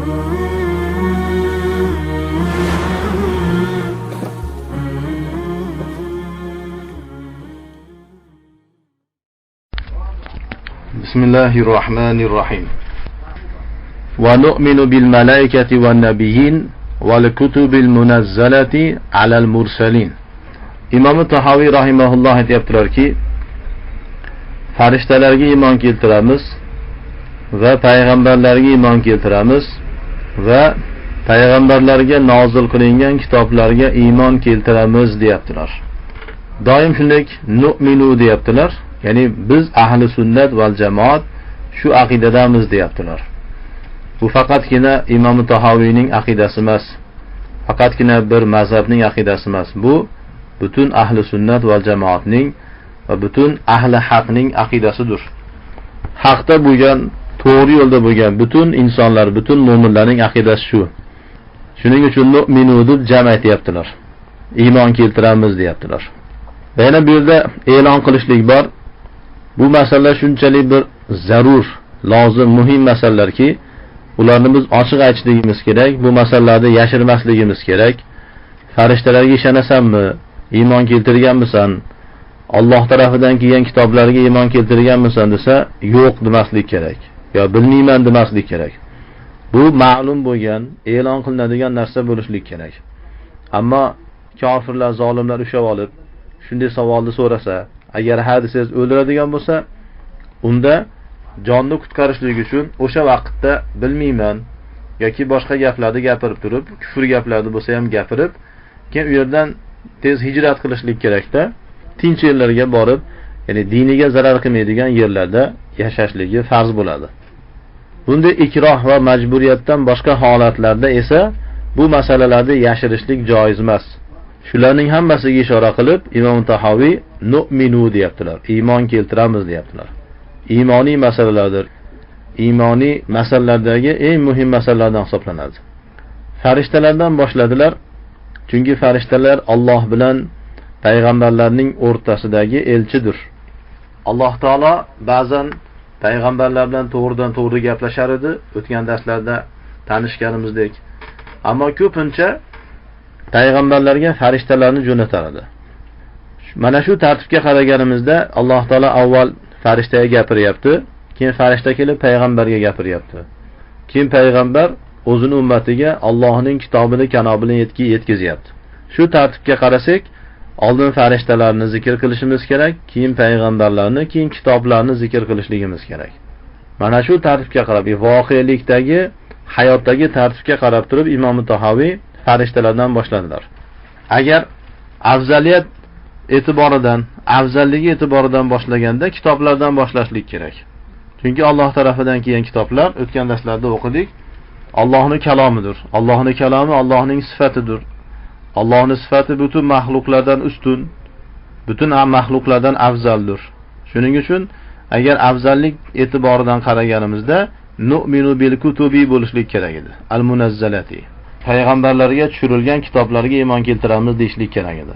Bismillahirrahmanirrahim. Wa nu'minu bil malaikati wan nabiyyin wal kutubil munazzalati alal mursalin. Imom Tahoviy rahimahulloh aytibdilarki, farishtalarga iymon keltiramiz va payg'ambarlarga iymon keltiramiz va payg'ambarlarga nozil qilingan kitoblarga iymon keltiramiz deyaptilar. Doim shunday nu'minu deyaptilar. Ya'ni biz ahli sunnat val jamoat shu aqidadamiz deyaptilar. Bu faqatgina Imom Tahoviyning aqidasi emas, faqatgina bir mazhabning aqidasi emas. Bu butun ahli sunnat val jamoatning va butun ahli haqning aqidasidir. Haqda bo'lgan, to'g'ri yo'lda bo'lgan butun insonlar, butun mo'minlarning aqidasi shu. Shuning uchun nu'minu deb jam aytibdilar. Iymon keltiramiz deyaptilar. Va yana bu yerda e'lon qilishlik bor. Bu masala shunchalik bir zarur, lozim, muhim masalalarki, ularni biz ochiq aytishligimiz kerak. Bu masalalarni yashirmasligimiz kerak. Farishtalarga ishonasanmi? Iymon keltirganmisan? Alloh tarafidan kelgan kitoblarga iymon keltirganmisan desa, yo'q demaslik kerak. Yo bilmayman demaslik kerak. Bu ma'lum bo'lgan, e'lon qilinadigan narsa bo'lishlik kerak. Ammo kofirlar, zolimlar ushab olib, shunday savolni so'rasa, agar hadisangiz o'ldiradigan bo'lsa, unda jonni qutqarishlik uchun o'sha vaqtda bilmayman yoki boshqa gaplarni gapirib turib, kufr gaplarni bo'lsa ham gapirib, keyin u yerdan tez hijrat qilishlik kerakda, tinch yerlarga borib, ya'ni diniga zarar qilmaydigan yerlarda yashashligi farz bo'ladi. Bunday ikroh va majburiyatdan boshqa holatlarda esa bu masalalarni yashirishlik joiz emas. Shularning hammasiga ishora qilib, Imom Tahoviy nu'minu deyaptilar. Iymon keltiramiz deyaptilar. Iymoniy masalalardir. Iymoniy masalalardagi eng muhim masalalardan hisoblanadi. Farishtalardan boshladilar. Chunki farishtalar Alloh bilan payg'ambarlarning o'rtasidagi elchidir. Alloh taolo ba'zan payg'ambarlar bilan to'g'ridan to'g'ri gaplashar edi, o'tgan darslarda tanishganimizdek. Ammo ko'pincha payg'ambarlarga farishtalarni jo'natar edi. Mana shu tartibga qaraganimizda Alloh taolo avval farishtaga gapiryapti, keyin farishta kelib payg'ambarga gapiryapti. Keyin payg'ambar o'zini ummatiga Allohning kitobini, kanobini yetkazyapti. Shu tartibga qarasak, oldin farishtalarni zikr qilishimiz kerak, keyin payg'ambarlarni, keyin kitoblarni zikr qilishligimiz kerak. Mana shu tartibga qarab, voqelikdagi, hayotdagi tartibga qarab turib Imom Tahoviy farishtalardan boshladilar. Agar afzaliyat e'tiboridan, afzalligi e'tiboridan boshlaganda kitoblardan boshlashlik kerak. Chunki Alloh tarafidan kelgan kitoblar o'tgan darslarda o'qidik. Allohning kalomidir. Allohning kalomi Allohning sifatidir. Allohning sifati butun mahluqlardan ustun, butun mahluqlardan afzaldir. Shuning uchun agar afzallik e'tiboridan qaraganimizda nu'minu bil kutubi bo'lishlik kerak edi. Al-munazzalati. Payg'ambarlarga tushirilgan kitoblarga iymon keltiramiz deyishlik kerak edi.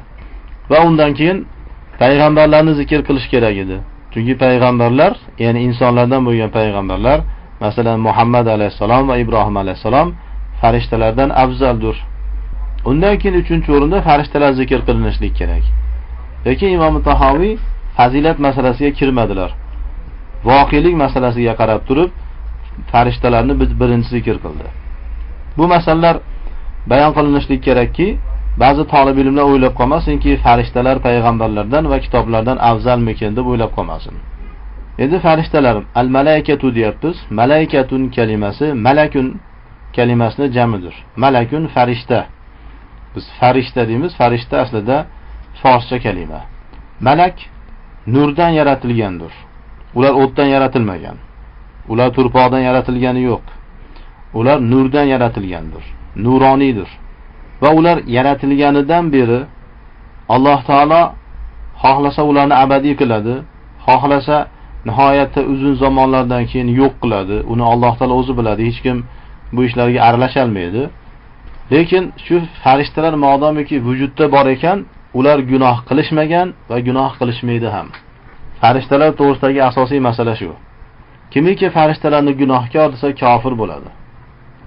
Va undan keyin payg'ambarlarni zikr qilish kerak edi. Chunki payg'ambarlar, ya'ni insonlardan bo'lgan payg'ambarlar, masalan Muhammad alayhisalom va Ibrohim alayhisalom farishtalardan afzaldir. Undan keyin 3-o'rinda farishtalar zikr qilinishlik kerak. Lekin Imom Tahoviy fazilat masalasiga kirmadilar. Voqelik masalasiga qarab turib, farishtalarni birinchi zikr qildi. Bu masalalar bayon qilinishlik kerakki, ba'zi talab ilmlar o'ylab qolmasinki, farishtalar payg'ambarlardan va kitoblardan afzalmikin deb o'ylab qolmasin. Endi farishtalar al-malaikatu deyapmiz. Malaikatun kalimasi malakun kalimasini jamidir. Malakun farishta. Biz farishta deymiz. Farishta aslida forscha kalima. Malak nurdan yaratilgandir. Ular o'tdan yaratilmagan. Ular turpoqdan yaratilgani yo'q. Ular nurdan yaratilgandir. Nuroniydir. Va ular yaratilganidan beri Alloh taolo xohlasa ularni abadiy qiladi, xohlasa nihoyatda uzun zamonlardan keyin yo'q qiladi. Uni Alloh taolo o'zi biladi. Hech kim bu ishlarga aralasha olmaydi. Lekin shu farishtalar modomiki vujudda bor ekan, ular gunoh qilishmagan va gunoh qilishmaydi ham. Farishtalar to'g'risidagi asosiy masala shu. Kimiki farishtalarni gunohkor desa kofir bo'ladi.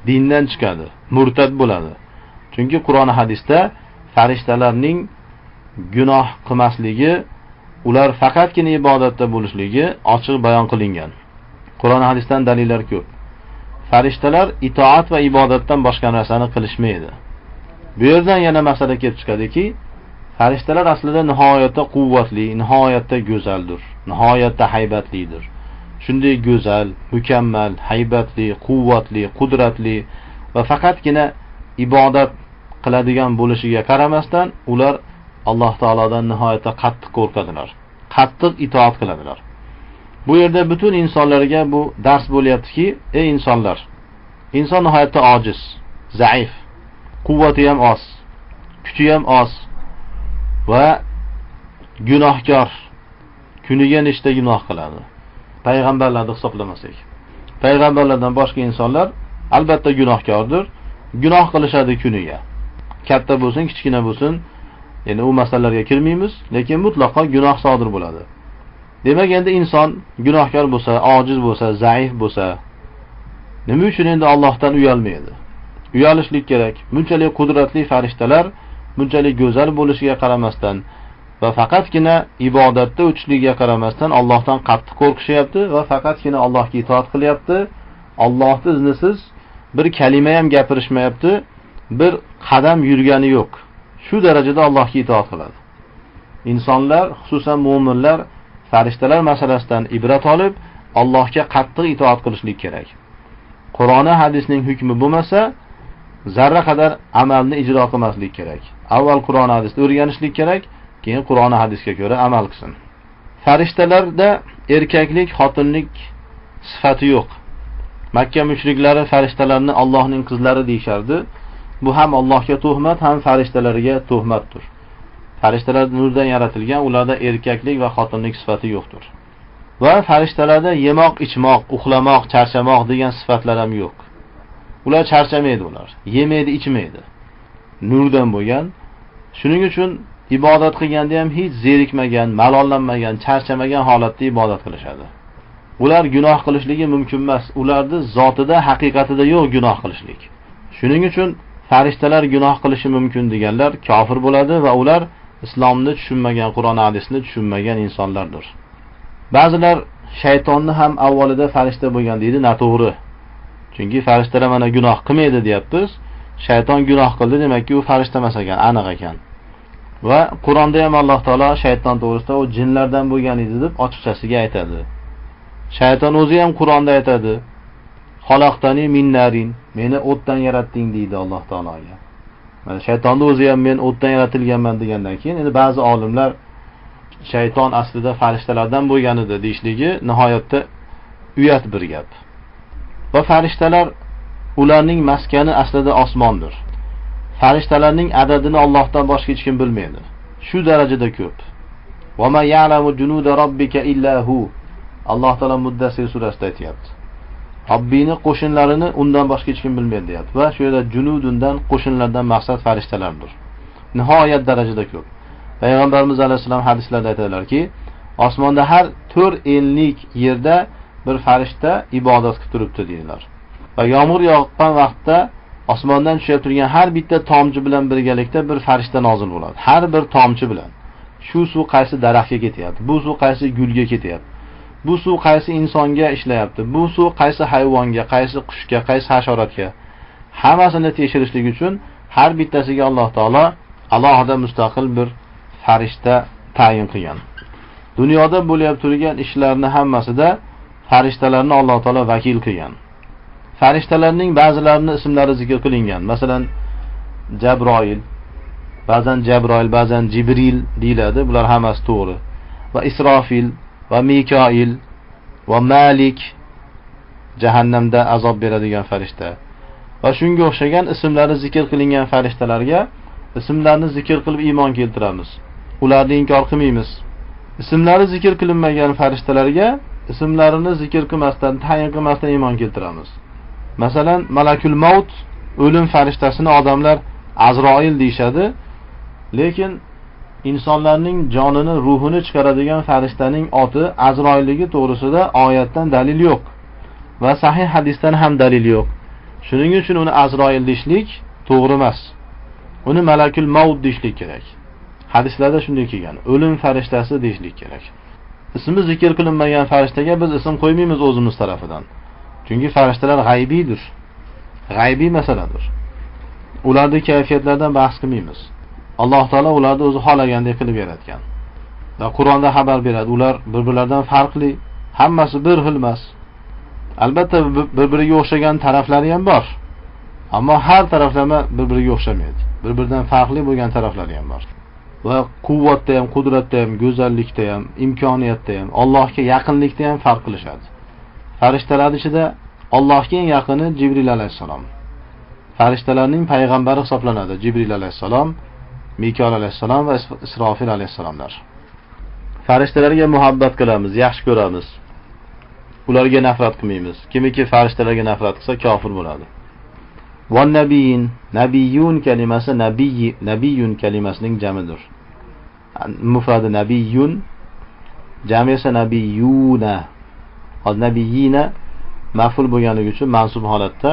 dindan chiqadi, murtad bo'ladi. Chunki Qur'on hadisda farishtalarning gunoh qilmasligi, ular faqatgina ibodatda bo'lishligi ochiq bayon qilingan. Qur'on hadisdan dalillar ko'p. Farishtalar itoat va ibodatdan boshqa narsani qilishmaydi. Bu yerdan yana masala kelib chiqadiki, farishtalar aslida nihoyatda quvvatli, nihoyatda go'zaldir, nihoyatda haybatlidir. Shunday go'zal, mukammal, haybatli, quvvatli, qudratli va faqatgina ibodat qiladigan bo'lishiga qaramasdan, ular Alloh taolodan nihoyatda qattiq qo'rqadilar, qattiq itoat qiladilar. Bu yerda butun insonlarga bu dars bo'lyaptiki, ey insonlar, inson nihoyatda ojiz, zaif, quvvati ham oz, kuchi ham oz va gunohkor. Kuniga nechta gunoh qiladi? Payg'ambarlarni hisoblamasak. Payg'ambarlardan boshqa insonlar albatta gunohkordir, gunoh qilishadi kuniga. Katta bo'lsin, kichkina bo'lsin, ya'ni u masalalarga kirmaymiz, lekin mutlaqo gunoh sodir bo'ladi. Demak, endi inson gunohkor bo'lsa, ojiz bo'lsa, zaif bo'lsa, nima uchun endi Allohdan uyalmaydi? Uyalishlik kerak. Bunchalik qudratli farishtalar, bunchalik go'zal bo'lishiga qaramasdan va faqatgina ibodatda o'tishligiga qaramasdan Allohdan qattiq qo'rqishyapti va faqatgina Allohga itoat qilyapti. Allohning iznisiz bir kalima ham gapirishmayapti, bir qadam yurgani yo'q. Shu darajada Allohga itoat qiladi. Insonlar, xususan mu'minlar, farishtalar masalasidan ibrat olib, Allohga qattiq itoat qilishlik kerak. Qur'on hadisning hukmi bo'lmasa, zarra qadar amalni ijro qilmaslik kerak. Avval Qur'on hadisni o'rganishlik kerak, keyin Qur'on hadisga ko'ra amal qilsin. Farishtalarda erkaklik, xotinlik sifati yo'q. Makka mushriklari farishtalarni Allohning qizlari deyshardi. Bu ham Allohga tuhmat, ham farishtalarga tuhmatdir. Farishtalar nurdan yaratilgan, ularda erkaklik va xotinlik sifati yo'qdir. Va farishtalarda yemoq, ichmoq, uxlamoq, charchamoq degan sifatlar ham yo'q. Ular charchamaydi, ular yemaydi, ichmaydi. Nurdan bo'lgan. Shuning uchun ibodat qilganda ham hech zerikmagan, malollanmagan, charchamagan holatda ibodat qilishadi. Ular gunoh qilishligi mumkin emas. Ularning zotida, haqiqatida yo'q gunoh qilishlik. Shuning uchun farishtalar gunoh qilishi mumkin deganlar kofir bo'ladi va ular islomni tushunmagan, Qur'on hadisni tushunmagan insonlardir. Ba'zilar shaytonni ham avvalida farishta bo'lgan deydi, noto'g'ri. Chunki farishtalar mana gunoh qilmaydi deyapmiz. Shayton gunoh qildi, demakki u farishta emas ekan, aniq ekan. Va Qur'onda ham Alloh taolo shayton to'g'risida u jinlardan bo'lgan edi deb ochiqchasiga aytadi. Shayton o'zi ham Qur'onda aytadi: "Xaloqtani min narin", meni o'tdan yaratding deydi Alloh taologa. Mana shaytonning o'zi ham men o'tdan yaratilganman degandan keyin endi ba'zi olimlar shayton aslida farishtalardan bo'lgan edi deyishligi nihoyatda uyat bir gap. Va farishtalar ularning maskani aslida osmondir. Farishtalarning adadini Allohdan boshqa hech kim bilmaydi. Shu darajada ko'p. Va ma ya'lamu junuda robbika illa hu. Alloh taolo Mudassir surasida aytayapti. Robbini qo'shinlarini undan boshqa hech kim bilmaydi deyapti. Va shu yerda junudundan qo'shinlardan maqsad farishtalardir. Nihoyat darajada ko'p. Payg'ambarimiz alayhisalom hadislarda aytadilarki, osmonda har 4 enlik yerda bir farishta ibodat qilib turibdi deydilar. Va yomg'ir yoqqan vaqtda osmondan tushib turgan har bitta tomchi bilan birgalikda bir farishta nozil bo'ladi. Har bir tomchi bilan. Shu suv qaysi daraxtga ketyapti? Bu suv qaysi gulga ketyapti? Bu suv qaysi insonga ishlayapti? Bu suv qaysi hayvonga, qaysi qushga, qaysi hasharotga? Hammasini tekshirishlik uchun har bittasiga Alloh taolo alohida mustaqil bir farishta tayin qilgan. Dunyoda bo'lib turgan ishlarni hammasida farishtalarni Alloh taolo vakil qilgan. Farishtalarning ba'zilarining ismlari zikr qilingan. Masalan, Jabroil, ba'zan Jibril deyiladi. Bular hammasi to'g'ri. Va Isrofil va Mikoil va Malik, jahannamda azob beradigan farishta. Va shunga o'xshagan ismlari zikr qilingan farishtalarga ismlarni zikr qilib iymon keltiramiz. Ularni inkor qilmaymiz. Ismlari zikr qilinmagan farishtalarga ismlarini zikr qilmasdan, tayin qilmasdan iymon keltiramiz. Masalan, Malakul Maut, o'lim farishtasini odamlar Azroil deyshadi, lekin insonlarning jonini, ruhini chiqaradigan farishtaning oti Azroilligi to'g'risida oyatdan dalil yo'q va sahih hadisdan ham dalil yo'q. Shuning uchun uni Azroil deyishlik to'g'ri emas. Uni Malakul Maut deyishlik kerak. Hadislarda shunday kelgan. O'lim farishtasi deyishlik kerak. Ismi zikr qilinmagan farishtaga biz ism qo'ymaymiz o'zimiz tarafidan. Chunki farishtalar g'aybiydir. G'aybiy masaladir. Ularning kayfiyatlardan bahs qilmaymiz. Alloh taolo ularni o'zi xohlagandek qilib yaratgan. Va Qur'onda xabar beradi, ular bir-birlaridan farqli, hammasi bir xil emas. Albatta bir-biriga o'xshagan taraflari ham bor. Ammo har taraflama bir-biriga o'xshamaydi. Bir-biridan farqli bo'lgan taraflari ham bor. Va quvvatda ham, qudratda ham, go'zallikda ham, imkoniyatda ham, Allohga yaqinlikda ham farq qilishadi. Farishtalar ichida Allohga eng yaqini Jibril alayhisalom. Farishtalarning payg'ambari hisoblanadi Jibril alayhisalom, Mikoil alayhisalom va Isrofil alayhisalomlar. Farishtalarga muhabbat qilamiz, yaxshi ko'ramiz. Ularga nafrat qilmaymiz. Kimiki farishtalarga nafrat qilsa kofir bo'ladi. Wan nabiyin, nabiyun kalimasi nabiyun kalimasining jamidir. Mufradi nabiyun, jami esa nabiyuna. Hozir nabiyina maf'ul bo'lganligi uchun mansub holatda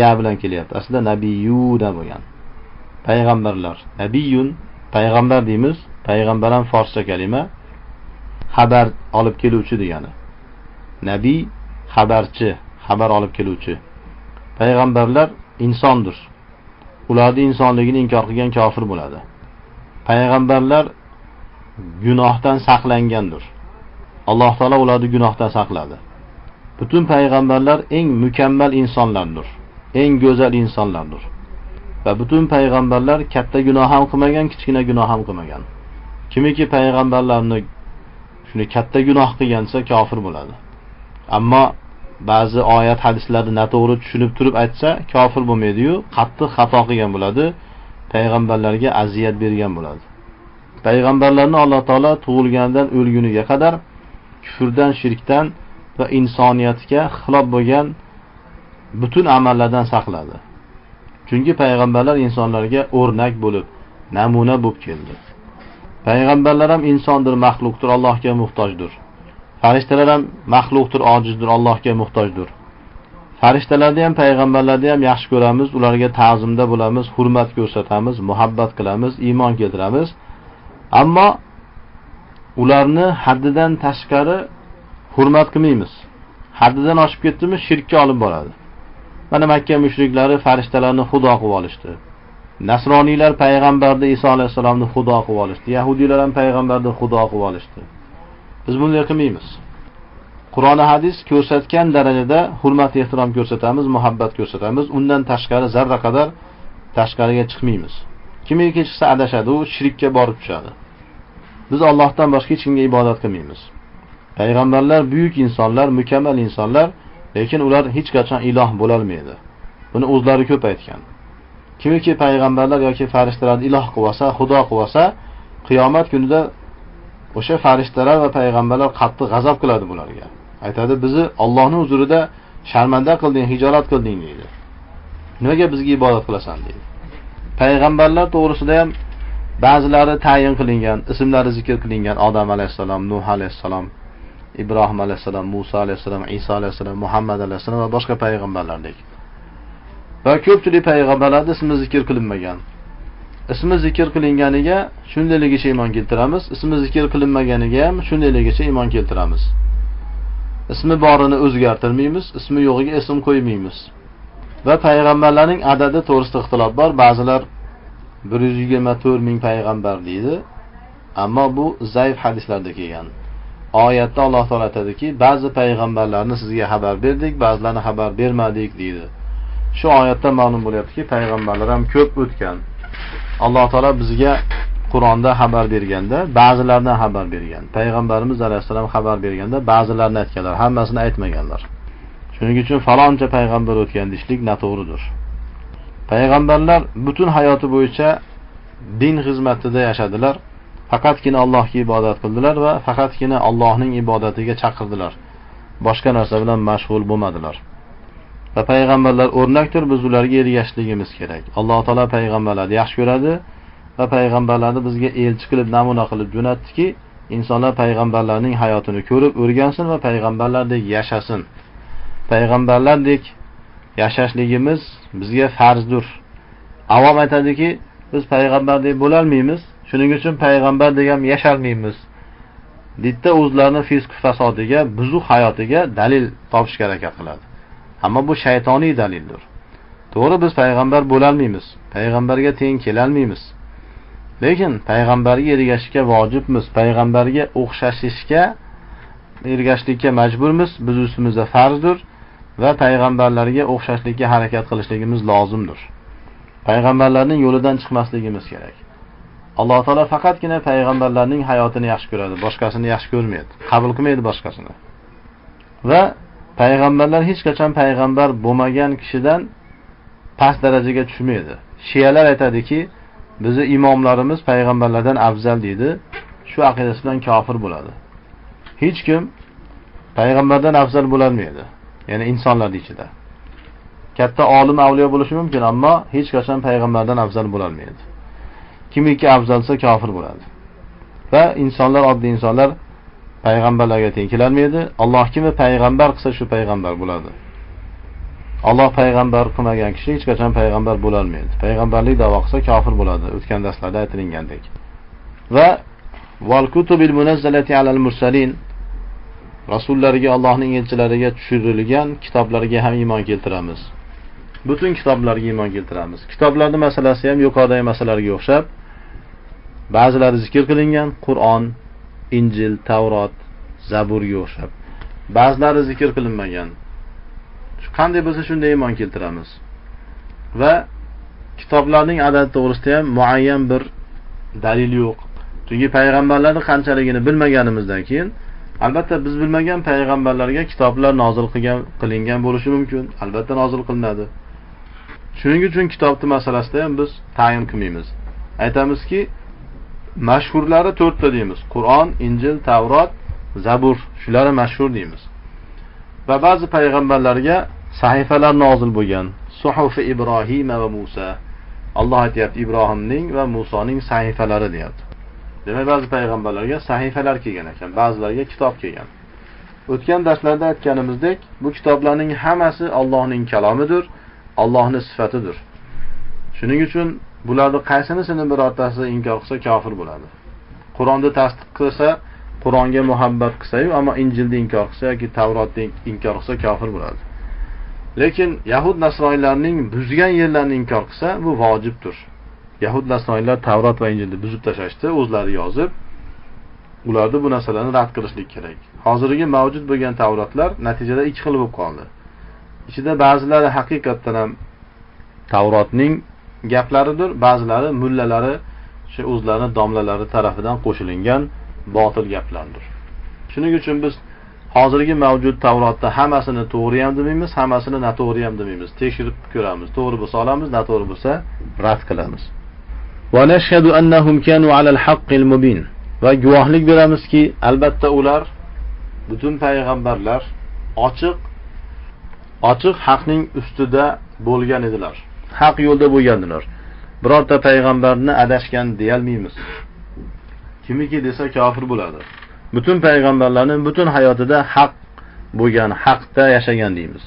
ya bilan kelyapti. Aslida nabiyuna bo'lgan. Payg'ambarlar. Nabiyun payg'ambar deymiz. Payg'ambar ham forscha kalima. Xabar olib keluvchi degani. Nabiy xabarchi, xabar olib keluvchi. Payg'ambarlar insondir. Ularning insonligini inkor qilgan kofir bo'ladi. Payg'ambarlar gunohdan saqlangandir. Alloh taolo ularni gunohdan saqladi. Butun payg'ambarlar eng mukammal insonlardir. Eng go'zal insonlardir. Va butun payg'ambarlar katta gunoh ham qilmagan, kichkina gunoh ham qilmagan. Kimiki payg'ambarlarni shuni katta gunoh qilgansa kofir bo'ladi. Ammo ba'zi oyat hadislarni noto'g'ri tushunib turib aytsa kofir bo'lmaydi-yu, qattiq xato qilgan bo'ladi, payg'ambarlarga aziyat bergan bo'ladi. Payg'ambarlarni Alloh taolo tug'ilganidan o'lguniga qadar kufrdan, shirkdan va insoniyatga xilof bo'lgan butun amallardan saqladi. Chunki payg'ambarlar insonlarga o'rnak bo'lib, namuna bo'lib keldi. Payg'ambarlar ham insondir, maxluqdir, Allohga muhtojdir. Farishtalar ham maxluqdir, ojizdir, Allohga muhtojdir. Farishtalarni ham, payg'ambarlarni ham yaxshi ko'ramiz, ularga ta'zimda bo'lamiz, hurmat ko'rsatamiz, muhabbat qilamiz, iymon keltiramiz. Ammo ularni haddidan tashqari hurmat qilmaymiz. Haddidan oshib ketdimi, shirkka olib boradi. Mana Makka mushriklari farishtalarni xudo qilib olishdi. Nasroniylar payg'ambarni Iso alayhisalomni xudo qilib olishdi. Yahudiylar ham payg'ambarni xudo qilib olishdi. Biz bunday qilmaymiz. Qur'on va hadis ko'rsatgan darajada hurmat, ehtirom ko'rsatamiz, muhabbat ko'rsatamiz. Undan tashqari zarra qadar tashqariga chiqmaymiz. Kimiki chiqsa adashadi, u shirkka borib tushadi. Biz Allohdan boshqa hech kimga ibodat qilmaymiz. Payg'ambarlar buyuk insonlar, mukammal insonlar, lekin ular hech qachon iloh bo'la olmaydi. Buni o'zlari ko'p aytgan. Kimiki payg'ambarlar yoki farishtalarni iloh qilib olsa, xudo qilib olsa, qiyomat kunida o'sha farishtalar va payg'ambarlar qattiq g'azab qiladi bularga. Aytadi, bizni Allohning huzurida sharmanda qilding, hijolat qilding deydi. Nimaga bizga ibodat qilasan deydi. Payg'ambarlar to'g'risida ham ba'zilari tayin qilingan, ismlari zikr qilingan: Odam alayhisalom, Nuh alayhisalom, Ibrohim alayhisalom, Musa alayhisalom, Isa alayhisalom, Muhammad alayhisalom va boshqa payg'ambarlardek. Va ko'pchilik payg'ambarlarda ismi zikr qilinmagan. Ismi zikr qilinganiga shundayligicha iymon keltiramiz, ismi zikr qilinmaganiga ham shundayligicha iymon keltiramiz. Ismi borini o'zgartirmaymiz, ismi yo'g'iga ism qo'ymaymiz. Va payg'ambarlarning adadi to'g'risida ixtilof bor. Ba'zilar 124 ming payg'ambar deydi. Ammo bu zaif hadislarda kelgan. Oyatda Alloh taolo aytadiki, ba'zi payg'ambarlarni sizga xabar berdik, ba'zilarini xabar bermadik deydi. Shu oyatda ma'lum bo'lyaptiki, payg'ambarlar ham ko'p o'tgan. Alloh taolo bizga Qur'onda xabar berganda ba'zilardan xabar bergan. Payg'ambarimiz alayhisalom xabar berganda ba'zilarini aytganlar, hammasini aytmaganlar. Shuning uchun faloncha payg'ambar o'tgan deshlik noto'g'ridir. Payg'ambarlar butun hayoti bo'yicha din xizmatida yashadilar. Faqatgina Allohga ibodat qildilar va faqatgina Allohning ibodatiga chaqirdilar. Boshqa narsa bilan mashg'ul bo'lmadilar. Va payg'ambarlar o'rnakdir, biz ularga ergashishligimiz kerak. Alloh taolo payg'ambarlarni yaxshi ko'radi va payg'ambarlarni bizga elchi qilib, namuna qilib jo'natdiki, insonlar payg'ambarlarning hayotini ko'rib o'rgansin va payg'ambarlardek yashasin. Payg'ambarlardek yashashligimiz bizga farzdir. Avom aytadiki, biz payg'ambardek bo'la olmaymiz, shuning uchun payg'ambar degan yashalmaymiz. Ditda o'zlarini fisq fasodiga, buzuq hayotiga dalil topishga harakat qiladi. Ammo bu shaytoniy dalildir. To'g'ri, biz payg'ambar bo'la olmaymiz, payg'ambarga teng kela olmaymiz. Lekin payg'ambarga ergashishga vojibmiz, payg'ambarga o'xshashishga ergashishga majburmiz, biz ustimizda farzdir va payg'ambarlarga o'xshashlikka harakat qilishligimiz lozimdir. Payg'ambarlarning yo'lidan chiqmasligimiz kerak. Alloh taolo faqatgina payg'ambarlarning hayotini yaxshi ko'radi, boshqasini yaxshi ko'rmaydi, qabul qilmaydi boshqasini. Va payg'ambarlar hech qachon payg'ambar bo'lmagan kishidan past darajaga tushmaydi. Shiyalar aytadiki, bizi imomlarimiz payg'ambarlardan afzal deydi, shu aqidasi bilan kofir bo'ladi. Hech kim payg'ambardan afzal bo'la olmaydi. Ya'ni insonlar ichida. Katta olim, avliyo bo'lishi mumkin, ammo hech qachon payg'ambardan afzal bo'la olmaydi. Kimiki afzalsa kofir bo'ladi. Va insonlar, oddiy insonlar payg'ambarlarga teng kela olmaydi. Alloh kimni payg'ambar qilsa shu payg'ambar bo'ladi. Alloh payg'ambar qilmagan kishi hech qachon payg'ambar bo'la olmaydi. Payg'ambarlik da'vo qilsa kofir bo'ladi, o'tgan darslarda aytilgandek. Va val kutubil munazzalati alal mursalin, rasullarga, Allohning elchilariga tushirilgan kitoblarga ham iymon keltiramiz. Butun kitoblarga iymon keltiramiz. Kitoblarning masalasi ham yuqoridagi masalalarga o'xshab, ba'zilari zikr qilingan, Qur'on, Injil, Tavrot, Zaburga o'xshab. Ba'zilari zikr qilinmagan. Qanday bo'lsa shunday iymon keltiramiz. Va kitoblarning adadi to'g'risida ham muayyan bir dalil yo'q. Chunki payg'ambarlarning qanchaligini bilmaganimizdan keyin, albatta biz bilmagan payg'ambarlarga kitoblar nozil qilingan bo'lishi mumkin, albatta nozil qilinadi. Shuning uchun kitobning masalasida ham biz tayin qilmaymiz. Aytamizki, mashhurlari 4 ta deymiz. Qur'on, Injil, Tavrot, Zabur, shular mashhur deymiz. Va ba'zi payg'ambarlarga sahifalar nozil bo'lgan. Suhufi Ibrohim va Musa. Alloh aytayapti, Ibrohimning va Musoning sahifalari deyapti. Demak, ba'zi payg'ambarlarga sahifalar kelgan ekan, ba'zilariga kitob kelgan. O'tgan darslarda aytganimizdek, bu kitoblarning hammasi Allohning kalomidir, Allohning sifatidir. Shuning uchun bularning qaysinisini birortasi inkor qilsa kofir bo'ladi. Qur'onni tasdiq qilsa, Qur'onga muhabbat qilsa-yu, ammo Injilni inkor qilsa yoki Tavrotni inkor qilsa kofir bo'ladi. Lekin Yahud nasroniylarning buzgan yerlarini inkor qilsa, bu vojibdir. Yahud nasroniylar Tavrot va Injilni buzib tashlashdi, o'zlari yozib, ularni bu narsalarni rad qilishlik kerak. Hozirgi mavjud bo'lgan Tavrotlar natijada ikki xil bo'lib qoldi. Ichida ba'zilari haqiqatdan ham Tavrotning gaplaridir, ba'zilari mullalari, shu o'zlarining domlalari tarafidan qo'shilingan botil gaplardir. Shuning uchun biz hozirgi mavjud Tavrotda hammasini to'g'ri ham demaymiz, hammasini noto'g'ri ham demaymiz. Tekshirib ko'ramiz. To'g'ri bo'lsa olamiz, noto'g'ri bo'lsa rad qilamiz. Va nashhadu annahum kanu alal haqqil mubin. Va guvohlik beramizki, albatta ular, butun payg'ambarlar ochiq haqning ustida bo'lgan edilar. Haq yo'lda bo'lgandilar. Birorta payg'ambarni adashgan deya olmaymiz. Kimiki desa kofir bo'ladi. Butun payg'ambarlarning butun hayotida haq bo'lgan, haqda yashagan deymiz.